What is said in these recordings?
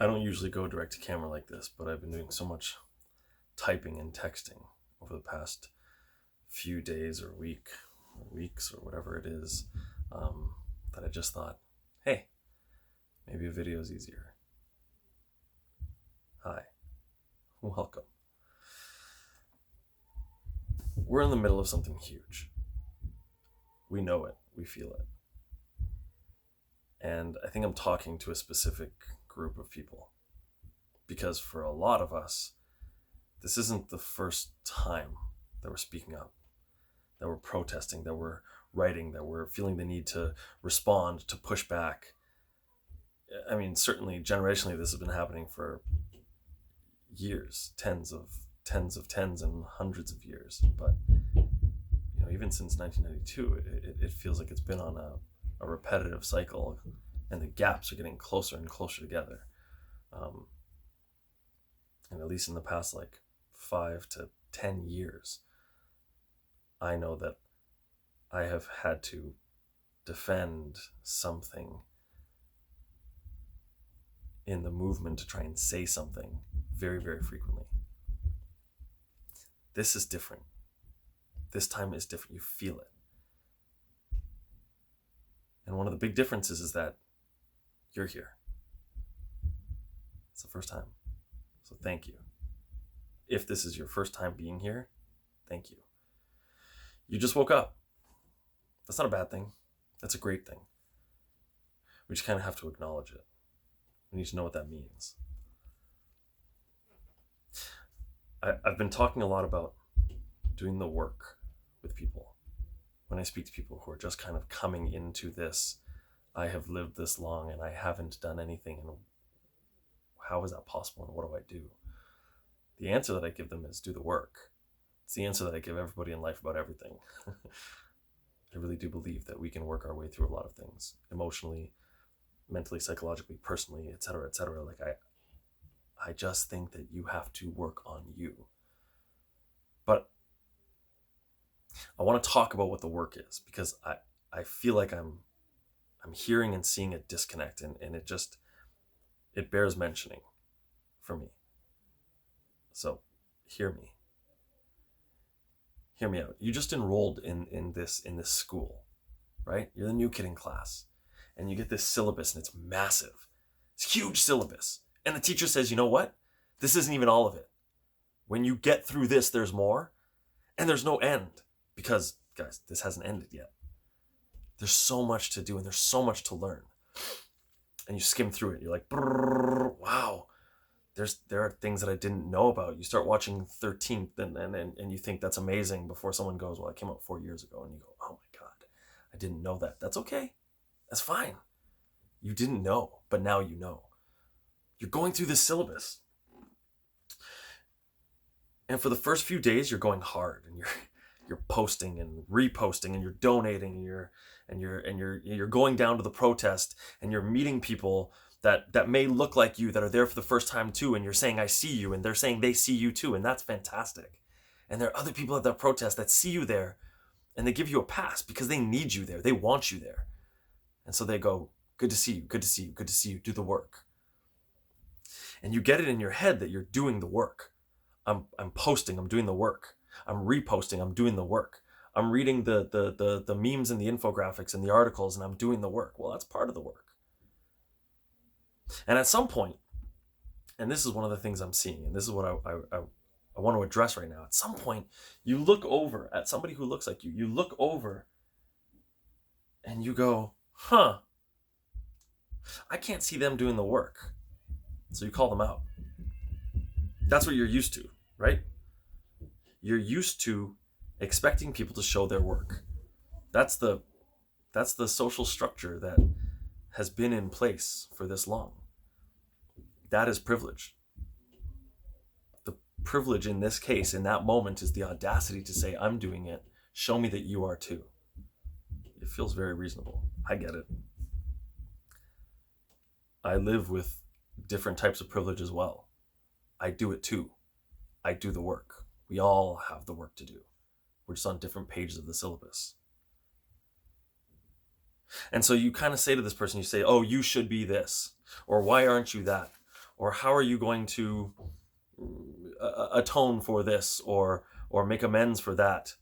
I don't usually go direct to camera like this, but I've been doing so much typing and texting over the past few days or weeks or whatever it is, that I just thought, hey, maybe a video is easier. Hi, welcome. We're in the middle of something huge. We know it, we feel it. And I think I'm talking to a specific group of people, because for a lot of us, this isn't the first time that we're speaking up, that we're protesting, that we're writing, that we're feeling the need to respond, to push back. I mean, certainly generationally, this has been happening for years, tens and hundreds of years. But even since 1992, it feels like it's been on a repetitive cycle, and the gaps are getting closer and closer together. And at least in the past 5 to 10 years, I know that I have had to defend something in the movement to try and say something very, very frequently. This is different. This time is different. You feel it. And one of the big differences is that you're here. It's the first time. So thank you. If this is your first time being here, thank you. You just woke up. That's not a bad thing. That's a great thing. We just kind of have to acknowledge it. We need to know what that means. I've been talking a lot about doing the work with people. When I speak to people who are just kind of coming into this, I have lived this long and I haven't done anything, and how is that possible and what do I do? The answer that I give them is do the work. It's the answer that I give everybody in life about everything. I really do believe that we can work our way through a lot of things, emotionally, mentally, psychologically, personally, etc., etc. I just think that you have to work on you. But I want to talk about what the work is, because I feel like I'm hearing and seeing a disconnect, and it bears mentioning for me. So hear me. Hear me out. You just enrolled in this school, right? You're the new kid in class, and you get this syllabus, and it's massive. It's a huge syllabus. And the teacher says, you know what? This isn't even all of it. When you get through this, there's more, and there's no end, because, guys, this hasn't ended yet. There's so much to do, and there's so much to learn. And you skim through it. You're like, wow, there are things that I didn't know about. You start watching 13th, and you think that's amazing before someone goes, well, it came out 4 years ago. And you go, oh my God, I didn't know that. That's okay. That's fine. You didn't know, but now you know. You're going through this syllabus. And for the first few days, you're going hard, and you're posting and reposting, and you're donating, and you're going down to the protest, and you're meeting people that may look like you, that are there for the first time too, and you're saying, I see you, and they're saying they see you too, and that's fantastic. And there are other people at that protest that see you there, and they give you a pass because they need you there. They want you there. And so they go, good to see you, good to see you, good to see you, do the work. And you get it in your head that you're doing the work. I'm posting, I'm doing the work. I'm reposting, I'm doing the work. I'm reading the memes and the infographics and the articles, and I'm doing the work. Well, that's part of the work. And at some point, and this is one of the things I'm seeing, and this is what I want to address right now. At some point, you look over at somebody who looks like you. You look over and you go, huh, I can't see them doing the work. So you call them out. That's what you're used to, right? You're used to expecting people to show their work. That's the social structure that has been in place for this long. That is privilege. The privilege in this case, in that moment, is the audacity to say, I'm doing it. Show me that you are too. It feels very reasonable. I get it. I live with different types of privilege as well. I do it too. I do the work. We all have the work to do. We're just on different pages of the syllabus. And so you kind of say to this person, you say, oh, you should be this, or why aren't you that? Or how are you going to atone for this, or make amends for that?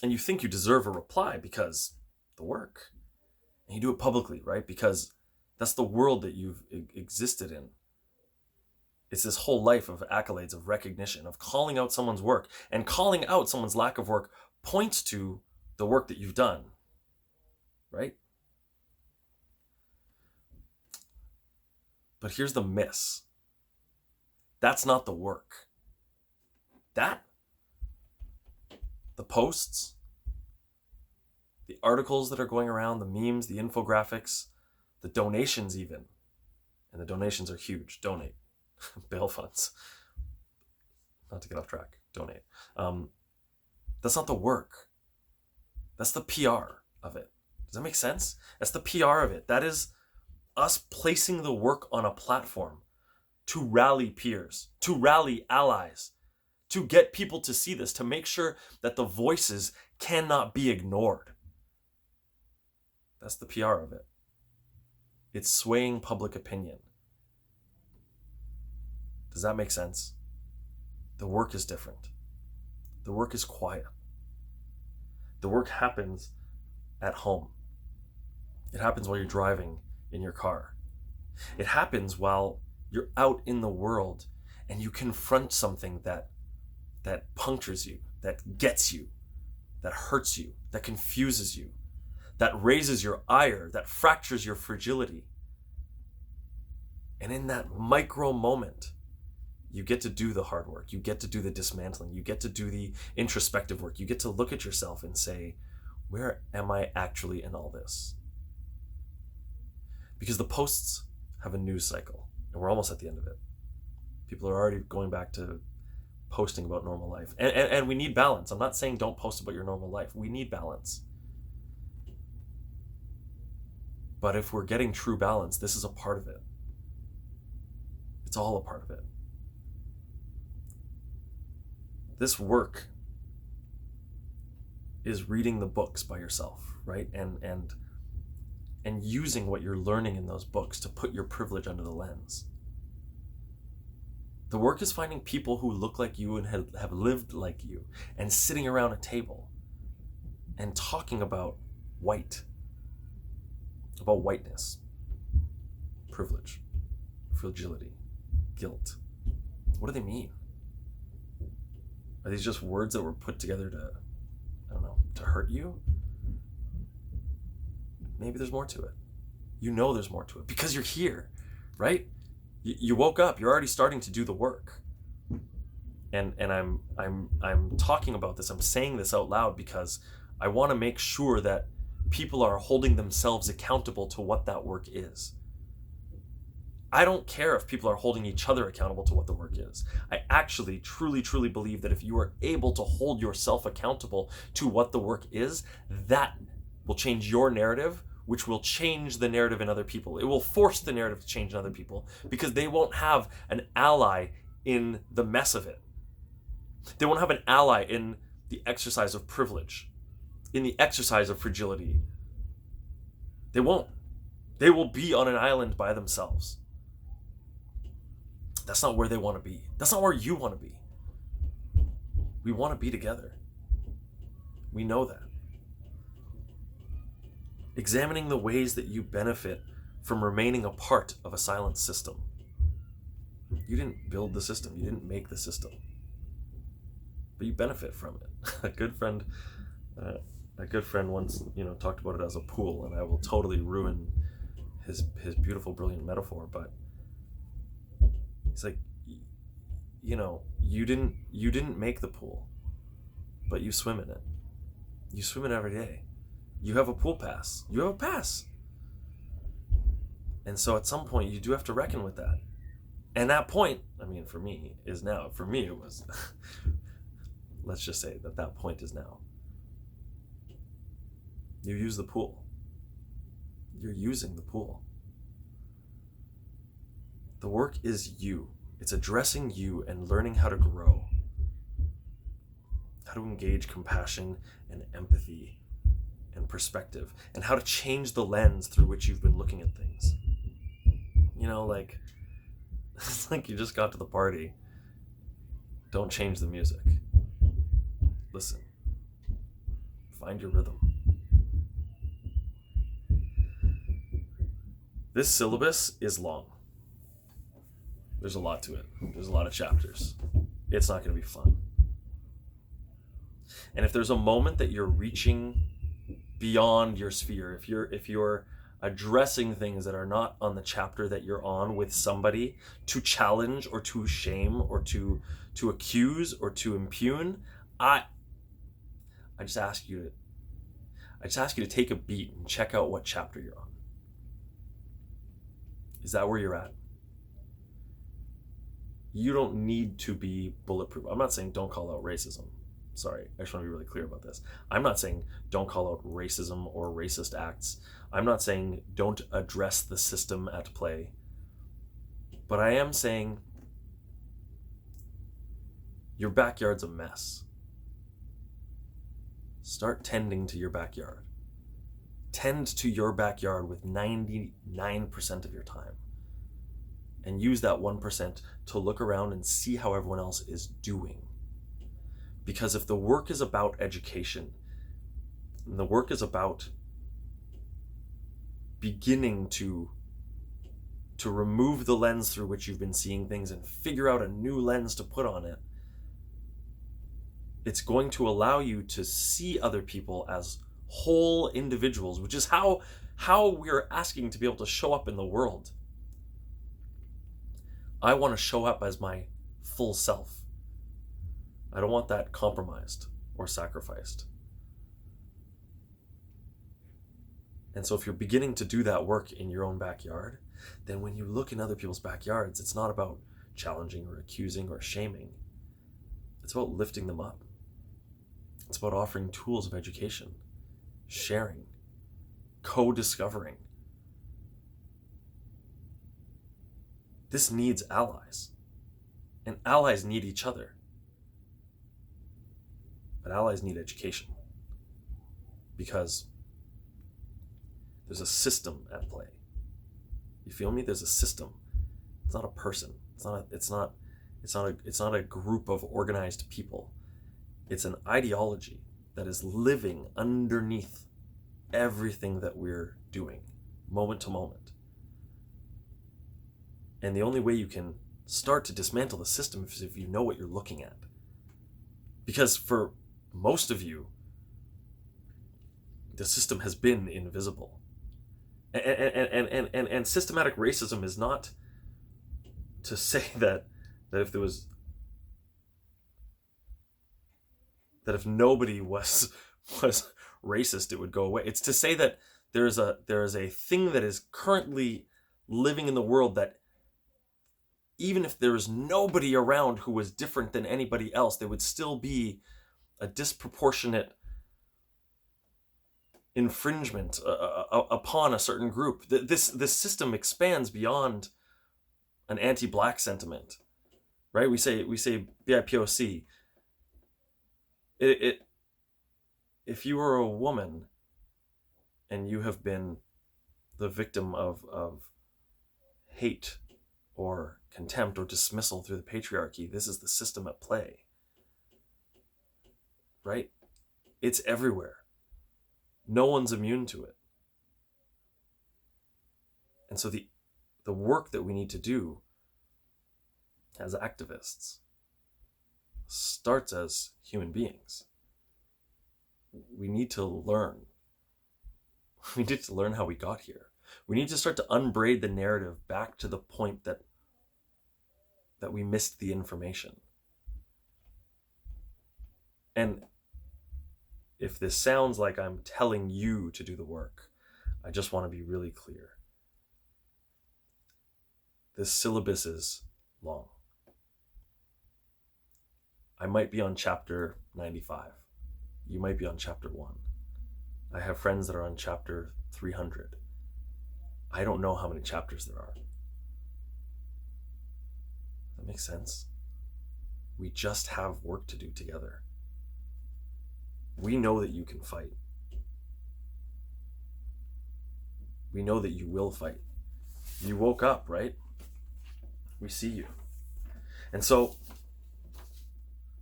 And you think you deserve a reply because the work. And you do it publicly, right? Because that's the world that you've existed in. It's this whole life of accolades, of recognition, of calling out someone's work. And calling out someone's lack of work points to the work that you've done, right? But here's the miss. That's not the work. The posts, the articles that are going around, the memes, the infographics, the donations even. And the donations are huge. Donate. Bail funds. Not to get off track. Donate. That's not the work. That's the PR of it. Does that make sense? That's the PR of it. That is us placing the work on a platform to rally peers, to rally allies, to get people to see this, to make sure that the voices cannot be ignored. That's the PR of it. It's swaying public opinion. Does that make sense? The work is different. The work is quiet. The work happens at home. It happens while you're driving in your car. It happens while you're out in the world and you confront something that punctures you, that gets you, that hurts you, that confuses you, that raises your ire, that fractures your fragility. And in that micro moment, you get to do the hard work. You get to do the dismantling. You get to do the introspective work. You get to look at yourself and say, where am I actually in all this? Because the posts have a news cycle, and we're almost at the end of it. People are already going back to posting about normal life. And we need balance. I'm not saying don't post about your normal life. We need balance. But if we're getting true balance, this is a part of it. It's all a part of it. This work is reading the books by yourself, right? And using what you're learning in those books to put your privilege under the lens. The work is finding people who look like you and have lived like you and sitting around a table and talking about whiteness, privilege, fragility, guilt. What do they mean? Are these just words that were put together to hurt you? Maybe there's more to it. You know there's more to it because you're here, right? You woke up, you're already starting to do the work. And I'm talking about this, I'm saying this out loud because I want to make sure that people are holding themselves accountable to what that work is. I don't care if people are holding each other accountable to what the work is. I actually truly believe that if you are able to hold yourself accountable to what the work is, that will change your narrative, which will change the narrative in other people. It will force the narrative to change in other people because they won't have an ally in the mess of it. They won't have an ally in the exercise of privilege, in the exercise of fragility. They won't. They will be on an island by themselves. That's not where they want to be. That's not where you want to be. We want to be together. We know that. Examining the ways that you benefit from remaining a part of a silent system. You didn't build the system. You didn't make the system. But you benefit from it. A good friend once, talked about it as a pool, and I will totally ruin his beautiful, brilliant metaphor, but he's like, you didn't make the pool, but you swim in it. You swim in it every day. You have a pool pass. You have a pass. And so at some point you do have to reckon with that. And that point, for me, is now. For me, it was, let's just say that point is now. You use the pool. You're using the pool. The work is you. It's addressing you and learning how to grow, how to engage compassion and empathy and perspective, and how to change the lens through which you've been looking at things. It's like you just got to the party. Don't change the music. Listen. Find your rhythm. This syllabus is long. There's a lot to it. There's a lot of chapters. It's not going to be fun. And if there's a moment that you're reaching beyond your sphere, if you're addressing things that are not on the chapter that you're on with somebody to challenge or to shame or to accuse or to impugn, I just ask you to take a beat and check out what chapter you're on. Is that where you're at? You don't need to be bulletproof. I'm not saying don't call out racism. Sorry, I just want to be really clear about this. I'm not saying don't call out racism or racist acts. I'm not saying don't address the system at play. But I am saying your backyard's a mess. Start tending to your backyard. Tend to your backyard with 99% of your time. And use that 1% to look around and see how everyone else is doing. Because if the work is about education, and the work is about beginning to remove the lens through which you've been seeing things and figure out a new lens to put on it, it's going to allow you to see other people as whole individuals, which is how we're asking to be able to show up in the world. I want to show up as my full self. I don't want that compromised or sacrificed. And so if you're beginning to do that work in your own backyard, then when you look in other people's backyards, it's not about challenging or accusing or shaming. It's about lifting them up. It's about offering tools of education, sharing, co-discovering. This needs allies. And allies need each other. But allies need education. Because there's a system at play. You feel me? There's a system. It's not a person. It's not a group of organized people. It's an ideology that is living underneath everything that we're doing, moment to moment. And the only way you can start to dismantle the system is if you know what you're looking at. Because for most of you, the system has been invisible. And systematic racism is not to say that if there was, that if nobody was racist, it would go away. It's to say that there is a thing that is currently living in the world that even if there is nobody around who was different than anybody else, there would still be a disproportionate infringement upon a certain group. This system expands beyond an anti-black sentiment, right? We say BIPOC. If you are a woman and you have been the victim of hate or contempt or dismissal through the patriarchy, this is the system at play, right? It's everywhere. No one's immune to it. And so the work that we need to do as activists starts as human beings. We need to learn. We need to learn how we got here. We need to start to unbraid the narrative back to the point that we missed the information. And if this sounds like I'm telling you to do the work, I just want to be really clear. This syllabus is long. I might be on chapter 95. You might be on chapter 1. I have friends that are on chapter 300. I don't know how many chapters there are. That makes sense? We just have work to do together. We know that you can fight. We know that you will fight. You woke up, right? We see you. And so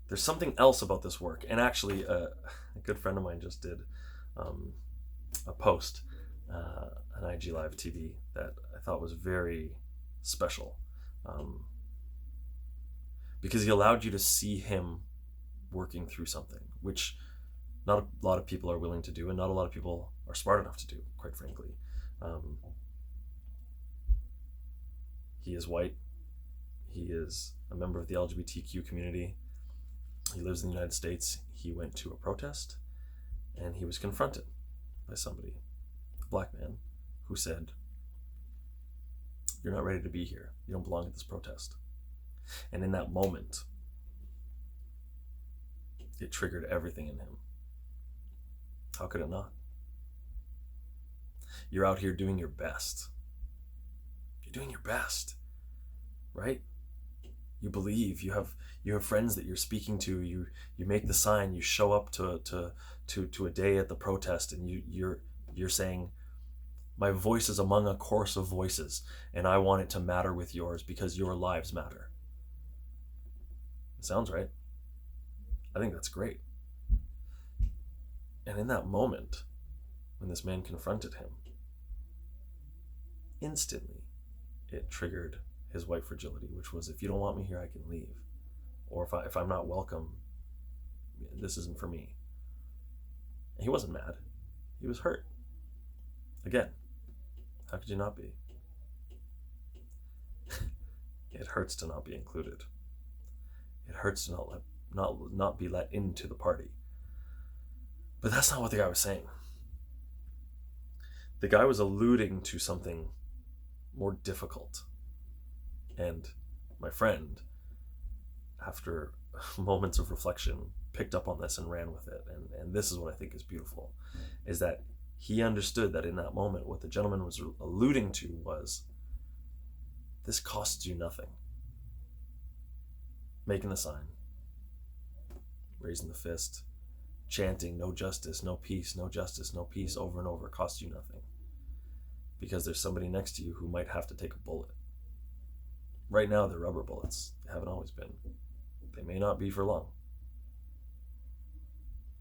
there's something else about this work. And actually, a good friend of mine just did a post, an IG Live TV, that I thought was very special, because he allowed you to see him working through something, which not a lot of people are willing to do, and not a lot of people are smart enough to do, quite frankly. He is white. He is a member of the LGBTQ community. He lives in the United States. He went to a protest, and he was confronted by somebody, a black man, who said, "You're not ready to be here. You don't belong at this protest." And in that moment, it triggered everything in him. How could it not? You're out here doing your best. You're doing your best, right? You believe, you have friends that you're speaking to, you make the sign, you show up to a day at the protest, and you're saying, my voice is among a chorus of voices, and I want it to matter with yours because your lives matter. It sounds right. I think that's great. And in that moment, when this man confronted him, instantly it triggered his white fragility, which was, if you don't want me here, I can leave. Or if I'm not welcome, this isn't for me. And he wasn't mad. He was hurt. Again, how could you not be? It hurts to not be included. It hurts to not be let into the party. But that's not what the guy was saying. The guy was alluding to something more difficult. And my friend, after moments of reflection, picked up on this and ran with it. And this is what I think is beautiful, is that he understood that in that moment, what the gentleman was alluding to was, this costs you nothing. Making the sign, raising the fist, chanting, no justice, no peace, no justice, no peace, over and over, costs you nothing. Because there's somebody next to you who might have to take a bullet. Right now, they're rubber bullets. They haven't always been. They may not be for long.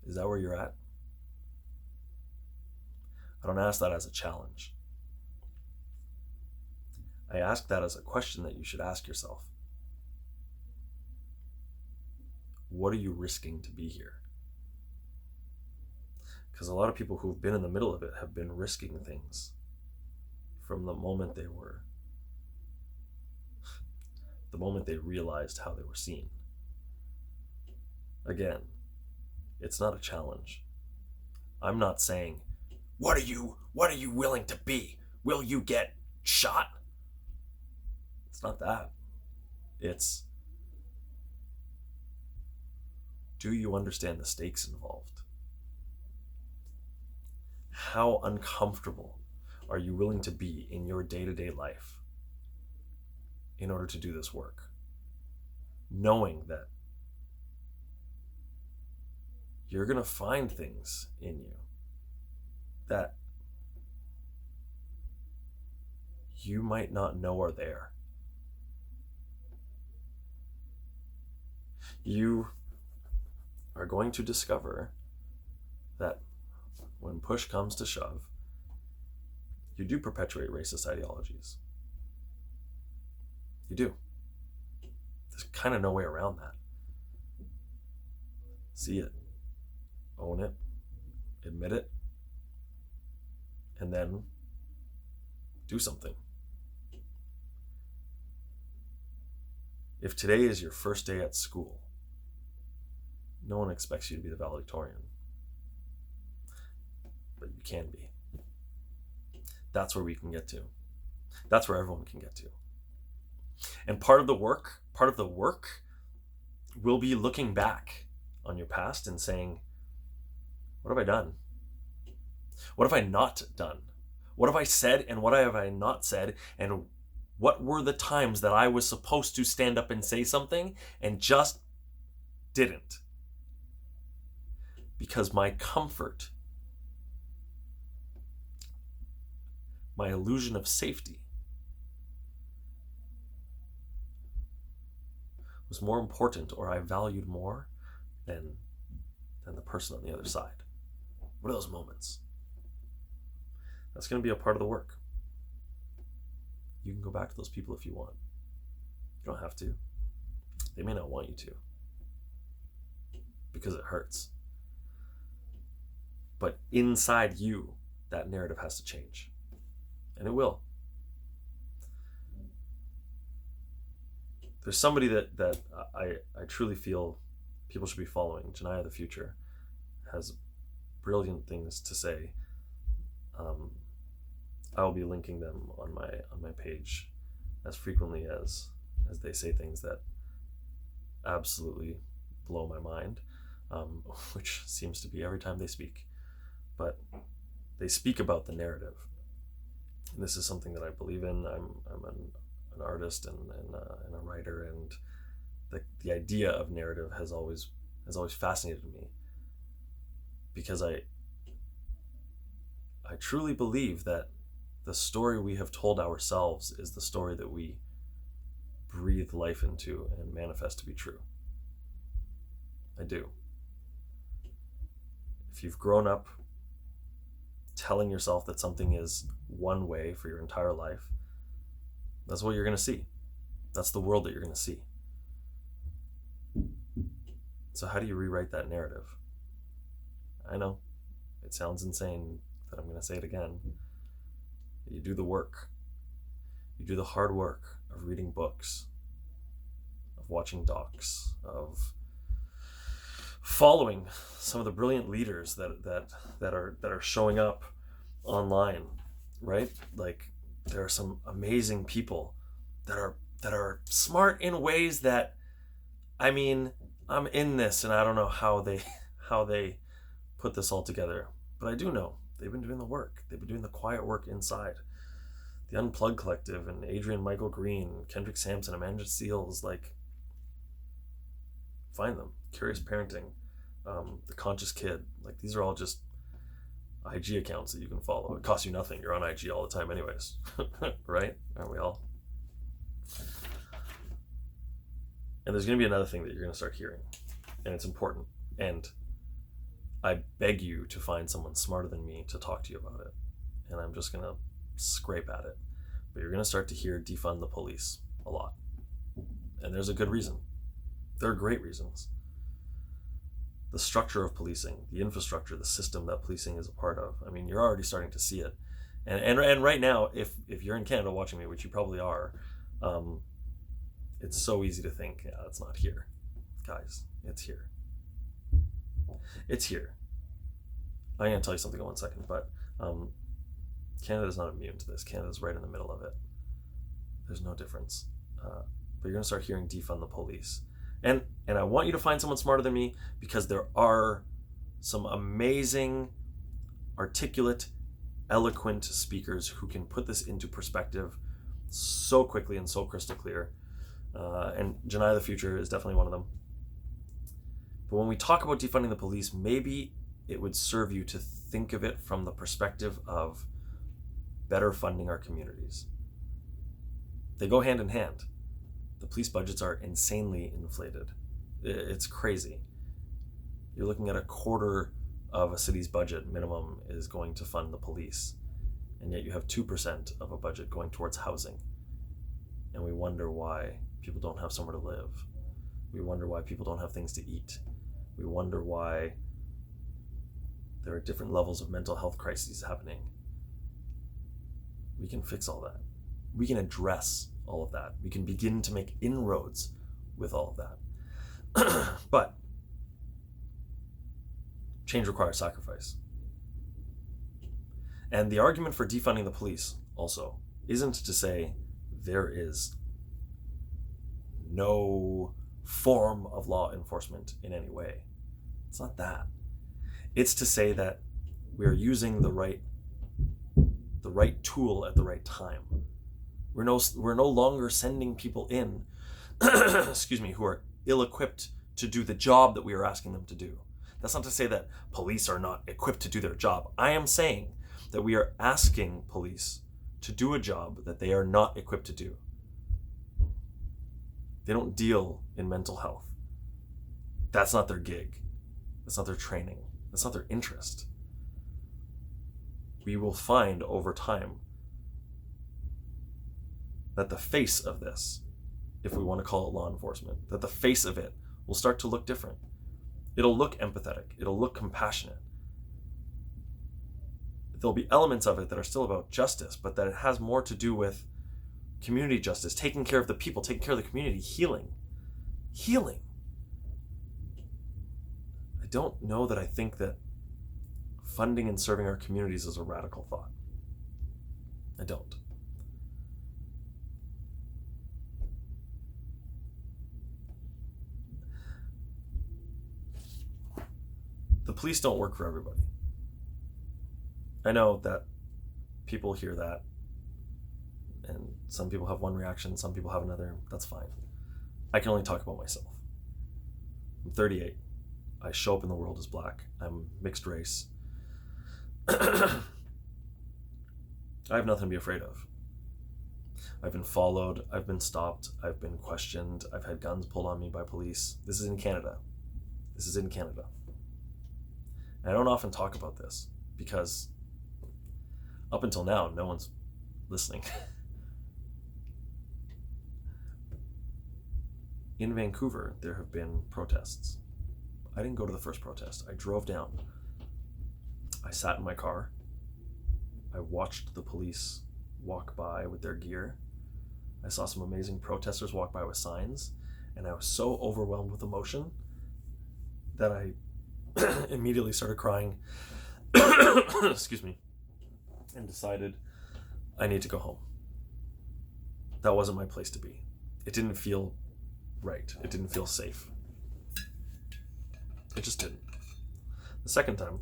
Is that where you're at? I don't ask that as a challenge. I ask that as a question that you should ask yourself. What are you risking to be here? Because a lot of people who've been in the middle of it have been risking things from the moment they realized how they were seen. Again, it's not a challenge. I'm not saying, what are you willing to be? Will you get shot? It's not that. It's, do you understand the stakes involved? How uncomfortable are you willing to be in your day-to-day life in order to do this work? Knowing that you're going to find things in you that you might not know are there. You are going to discover that when push comes to shove, you do perpetuate racist ideologies. You do. There's kind of no way around that. See it, own it, admit it, and then do something. If today is your first day at school, no one expects you to be the valedictorian, but you can be. That's where we can get to. That's where everyone can get to. And part of the work will be looking back on your past and saying, what have I done? What have I not done? What have I said and what have I not said? And what were the times that I was supposed to stand up and say something and just didn't? Because my comfort, my illusion of safety, was more important or I valued more than the person on the other side? What are those moments? That's going to be a part of the work. You can go back to those people if you want. You don't have to. They may not want you to, because it hurts. But inside you, that narrative has to change. And it will. There's somebody that I truly feel people should be following. Janiyah the Future has brilliant things to say. I will be linking them on my page as frequently as they say things that absolutely blow my mind, which seems to be every time they speak. But they speak about the narrative. And this is something that I believe in. I'm an artist and a writer, and the idea of narrative has always fascinated me, because I truly believe that the story we have told ourselves is the story that we breathe life into and manifest to be true. I do. If you've grown up telling yourself that something is one way for your entire life, that's what you're going to see. That's the world that you're going to see. So how do you rewrite that narrative? I know it sounds insane that I'm going to say it again. You do the work. You do the hard work of reading books, of watching docs, of following some of the brilliant leaders that are showing up online, right? Like, there are some amazing people that are smart in ways that, I mean, I'm in this and I don't know how they put this all together, but I do know they've been doing the work. They've been doing the quiet work inside. The Unplugged Collective and Adrian Michael Green, Kendrick Sampson, Amanda Seales, like, find them. Curious Parenting, The Conscious Kid, like, these are all just IG accounts that you can follow. It costs you nothing. You're on IG all the time anyways, right? Aren't we all? And there's going to be another thing that you're going to start hearing, and it's important. And I beg you to find someone smarter than me to talk to you about it. And I'm just going to scrape at it. But you're going to start to hear defund the police a lot. And there's a good reason. There are great reasons. The structure of policing, the infrastructure, the system that policing is a part of. I mean, you're already starting to see it. And right now, if you're in Canada watching me, which you probably are, it's so easy to think, yeah, it's not here. Guys, it's here. It's here. I'm going to tell you something in 1 second, but Canada's not immune to this. Canada's right in the middle of it. There's no difference. But you're going to start hearing defund the police. And I want you to find someone smarter than me, because there are some amazing, articulate, eloquent speakers who can put this into perspective so quickly and so crystal clear. And Janiyah the Future is definitely one of them. But when we talk about defunding the police, maybe it would serve you to think of it from the perspective of better funding our communities. They go hand in hand. The police budgets are insanely inflated. It's crazy. You're looking at 1/4 of a city's budget minimum is going to fund the police. And yet you have 2% of a budget going towards housing. And we wonder why people don't have somewhere to live. We wonder why people don't have things to eat. We wonder why there are different levels of mental health crises happening. We can fix all that. We can address all of that. We can begin to make inroads with all of that. But change requires sacrifice. And the argument for defunding the police also isn't to say there is no form of law enforcement in any way. It's not that. It's to say that we're using the right tool at the right time. We're no longer sending people in, who are ill-equipped to do the job that we are asking them to do. That's not to say that police are not equipped to do their job. I am saying that we are asking police to do a job that they are not equipped to do. They don't deal in mental health. That's not their gig. That's not their training. That's not their interest. We will find over time that the face of this, if we want to call it law enforcement, that the face of it will start to look different. It'll look empathetic. It'll look compassionate. There'll be elements of it that are still about justice, but that it has more to do with community justice, taking care of the people, taking care of the community, healing. Healing. I don't know that I think that funding and serving our communities is a radical thought. I don't. The police don't work for everybody. I know that people hear that, and some people have one reaction, some people have another. That's fine. I can only talk about myself. I'm 38. I show up in the world as black. I'm mixed race. I have nothing to be afraid of. I've been followed. I've been stopped. I've been questioned. I've had guns pulled on me by police. This is in Canada. And I don't often talk about this because up until now, no one's listening. In Vancouver, there have been protests. I didn't go to the first protest. I drove down. I sat in my car. I watched the police walk by with their gear. I saw some amazing protesters walk by with signs, and I was so overwhelmed with emotion that I immediately started crying. Excuse me. And decided I need to go home. That wasn't my place to be. It didn't feel right. It didn't feel safe. It just didn't. The second time,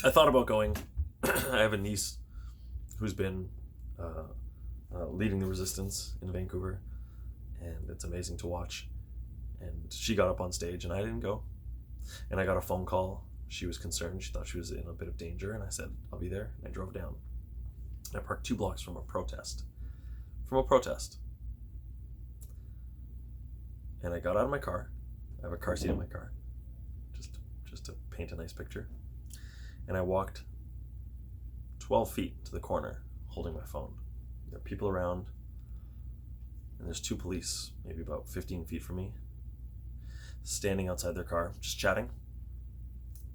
I thought about going. I have a niece who's been leading the resistance in Vancouver, and it's amazing to watch. And she got up on stage, and I didn't go. And I got a phone call. She was concerned. She thought she was in a bit of danger, and I said, I'll be there. And I drove down. And I parked 2 blocks from a protest. And I got out of my car. I have a car seat in my car, just to paint a nice picture. And I walked 12 feet to the corner, holding my phone. There are people around, and there's 2 police, maybe about 15 feet from me, standing outside their car, just chatting.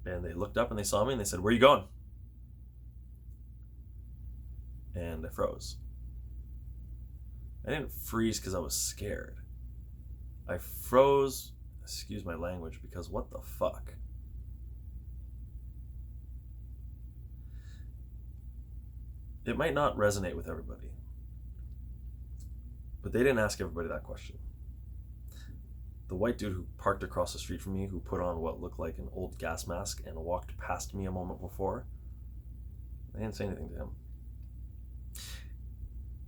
And they looked up and they saw me and they said, "Where are you going?" And I froze. I didn't freeze because I was scared. I froze, excuse my language, because what the fuck? It might not resonate with everybody, but they didn't ask everybody that question. The white dude who parked across the street from me, who put on what looked like an old gas mask and walked past me a moment before, they didn't say anything to him.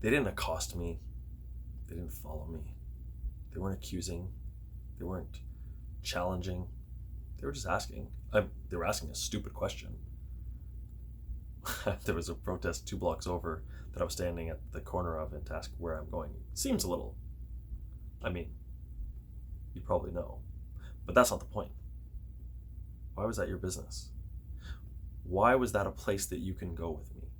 They didn't accost me. They didn't follow me. They weren't accusing. They weren't challenging. They were just asking. They were asking a stupid question. There was a protest 2 blocks over that I was standing at the corner of, and to ask where I'm going seems a little, you probably know, but that's not the point. Why was that your business? Why was that a place that you can go with me?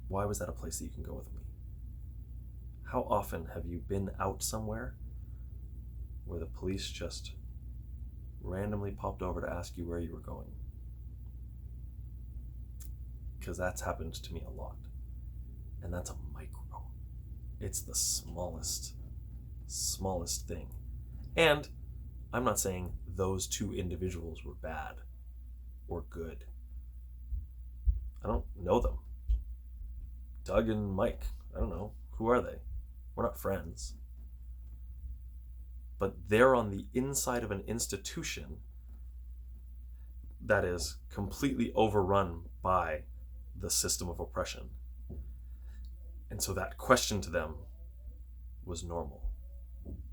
Why was that a place that you can go with me? How often have you been out somewhere where the police just randomly popped over to ask you where you were going? Because that's happened to me a lot. And that's a micro. It's the smallest thing. And I'm not saying those 2 individuals were bad or good. I don't know them. Doug and Mike, I don't know. Who are they? We're not friends. But they're on the inside of an institution that is completely overrun by the system of oppression. And so that question to them was normal,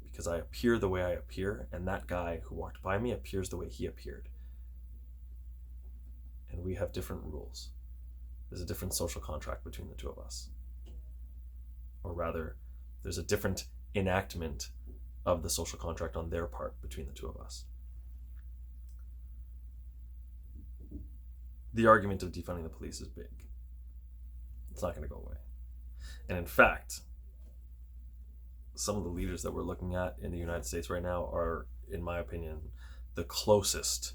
because I appear the way I appear, and that guy who walked by me appears the way he appeared. And we have different rules. there's a different social contract between the two of us. Or rather, there's a different enactment of the social contract on their part between the two of us. The argument of defunding the police is big. It's not going to go away. And in fact, some of the leaders that we're looking at in the United States right now are, in my opinion, the closest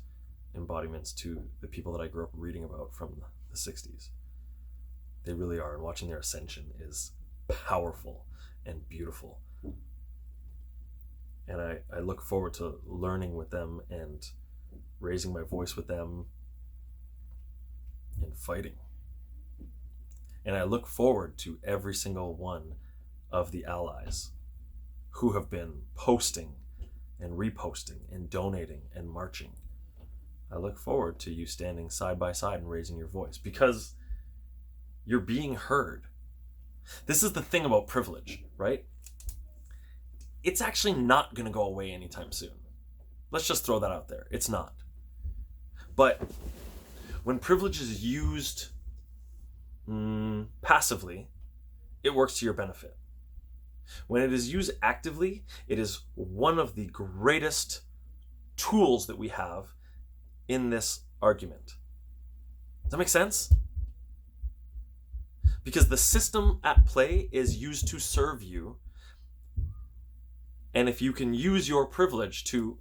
embodiments to the people that I grew up reading about from the 60s. They really are, and watching their ascension is powerful and beautiful. And I look forward to learning with them and raising my voice with them and fighting. And I look forward to every single one of the allies who have been posting and reposting and donating and marching. I look forward to you standing side by side and raising your voice, because you're being heard. This is the thing about privilege, right? It's actually not going to go away anytime soon. Let's just throw that out there. It's not. But when privilege is used passively, it works to your benefit. When it is used actively, it is one of the greatest tools that we have in this argument. Does that make sense? Because the system at play is used to serve you. And if you can use your privilege to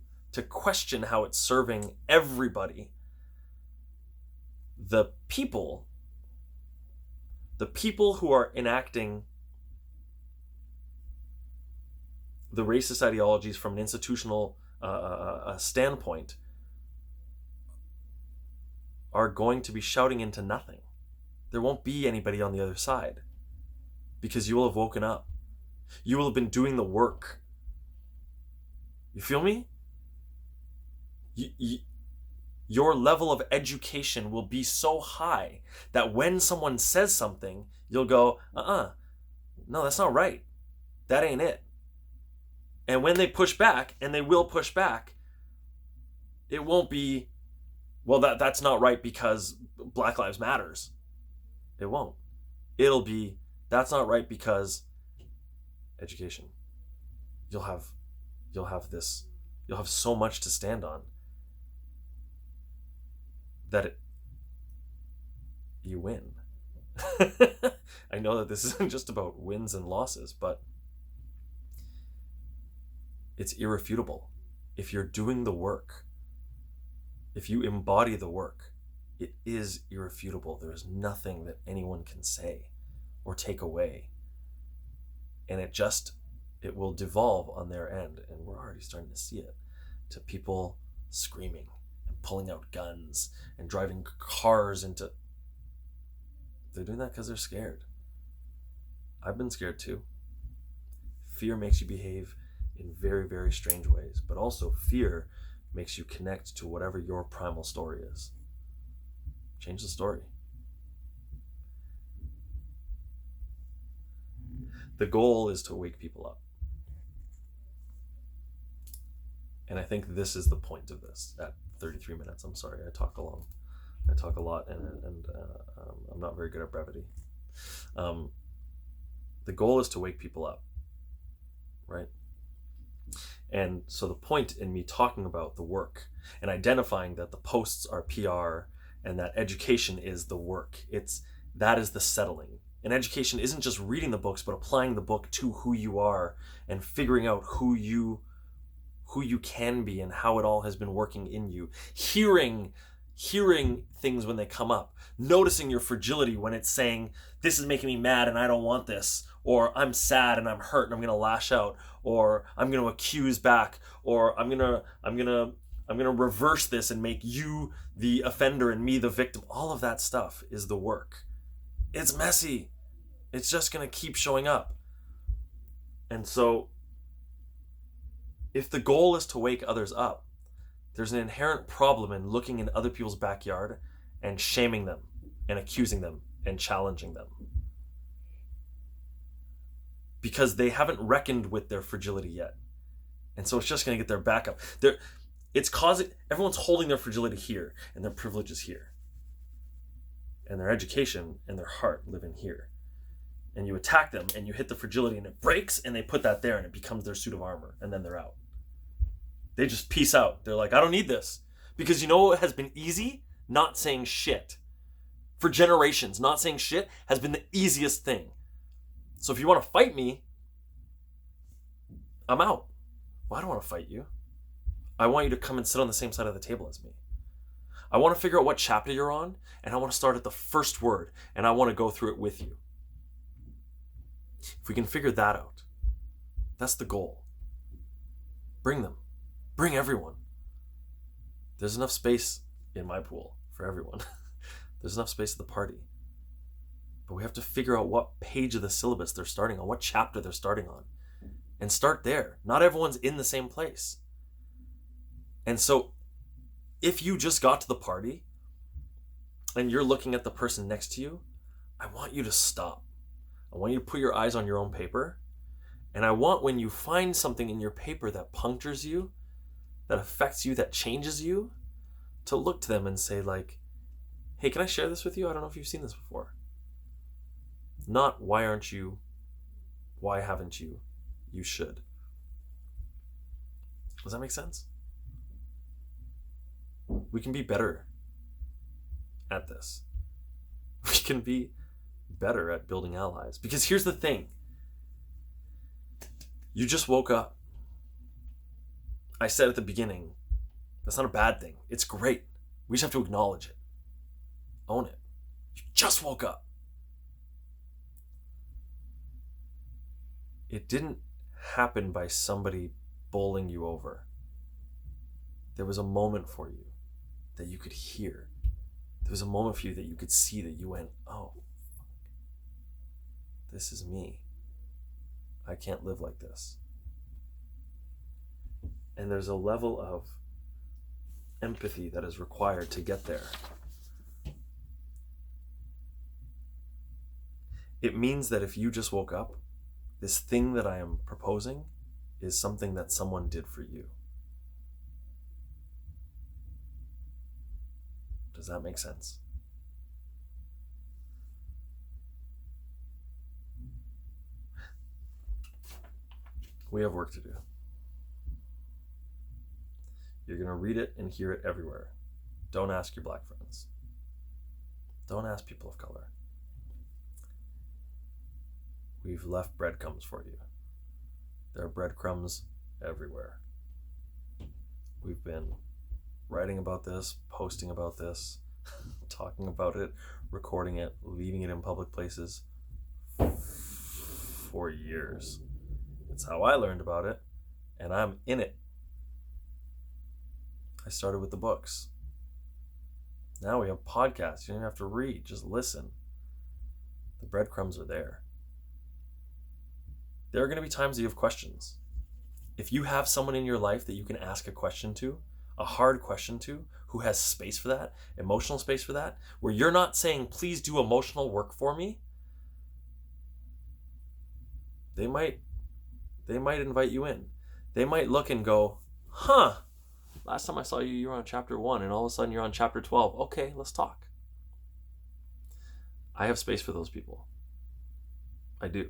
question how it's serving everybody, the people who are enacting the racist ideologies from an institutional standpoint are going to be shouting into nothing. There won't be anybody on the other side, because you will have woken up. You will have been doing the work. You feel me? Your level of education will be so high that when someone says something, you'll go, no, that's not right. That ain't it. And when they push back, and they will push back, it won't be, well, that's not right because Black Lives Matters. It won't. It'll be, that's not right because education. You'll have so much to stand on that you win. I know that this isn't just about wins and losses, but it's irrefutable. If you're doing the work, if you embody the work, it is irrefutable. There is nothing that anyone can say or take away. And it will devolve on their end, and we're already starting to see it, to people screaming and pulling out guns and driving cars into... They're doing that because they're scared. I've been scared too. Fear makes you behave in very, very strange ways, but also fear makes you connect to whatever your primal story is. Change the story. The goal is to wake people up. And I think this is the point of this at 33 minutes. I'm sorry, I talk a lot, and I'm not very good at brevity. The goal is to wake people up, right? And so the point in me talking about the work and identifying that the posts are PR and that education is the work, that is the settling. And education isn't just reading the books, but applying the book to who you are and figuring out who you can be and how it all has been working in you. Hearing things when they come up, noticing your fragility when it's saying, this is making me mad and I don't want this, or I'm sad and I'm hurt and I'm gonna lash out, or I'm gonna accuse back, or I'm gonna reverse this and make you the offender and me the victim. All of that stuff is the work. It's messy. It's just gonna keep showing up. And so if the goal is to wake others up, there's an inherent problem in looking in other people's backyard and shaming them and accusing them and challenging them, because they haven't reckoned with their fragility yet. And so it's just going to get their back up. It's causing, everyone's holding their fragility here and their privilege is here. and their education and their heart live in here. And you attack them and you hit the fragility and it breaks and they put that there and it becomes their suit of armor and then they're out. They just peace out. They're like, I don't need this. Because you know what has been easy? Not saying shit. For generations, not saying shit has been the easiest thing. So if you want to fight me, I'm out. Well, I don't want to fight you. I want you to come and sit on the same side of the table as me. I want to figure out what chapter you're on, and I want to start at the first word, and I want to go through it with you. If we can figure that out, that's the goal. Bring them. Bring everyone. There's enough space in my pool for everyone. There's enough space at the party. But we have to figure out what page of the syllabus they're starting on, what chapter they're starting on, and start there. Not everyone's in the same place. And so if you just got to the party and you're looking at the person next to you, I want you to stop. I want you to put your eyes on your own paper. And I want when you find something in your paper that punctures you, that affects you, that changes you, to look to them and say like, hey, can I share this with you? I don't know if you've seen this before. Not why aren't you? Why haven't you? You should. Does that make sense? We can be better at this. We can be better at building allies. Because here's the thing. You just woke up. I said at the beginning, that's not a bad thing. It's great. We just have to acknowledge it. Own it. You just woke up. It didn't happen by somebody bowling you over. There was a moment for you that you could hear. There was a moment for you that you could see, that you went, oh, fuck. This is me. I can't live like this. And there's a level of empathy that is required to get there. It means that if you just woke up, this thing that I am proposing is something that someone did for you. Does that make sense? We have work to do. You're going to read it and hear it everywhere. Don't ask your black friends. Don't ask people of color. We've left breadcrumbs for you. There are breadcrumbs everywhere. We've been writing about this, posting about this, talking about it, recording it, leaving it in public places for years. It's how I learned about it, and I'm in it. I started with the books. Now we have podcasts. You don't even have to read, just listen. The breadcrumbs are there. There are going to be times that you have questions. If you have someone in your life that you can ask a question to, a hard question to, who has space for that, emotional space for that, where you're not saying, please do emotional work for me, they might invite you in. They might look and go, last time I saw you, you were on chapter 1, and all of a sudden you're on chapter 12. Okay, let's talk. I have space for those people. I do.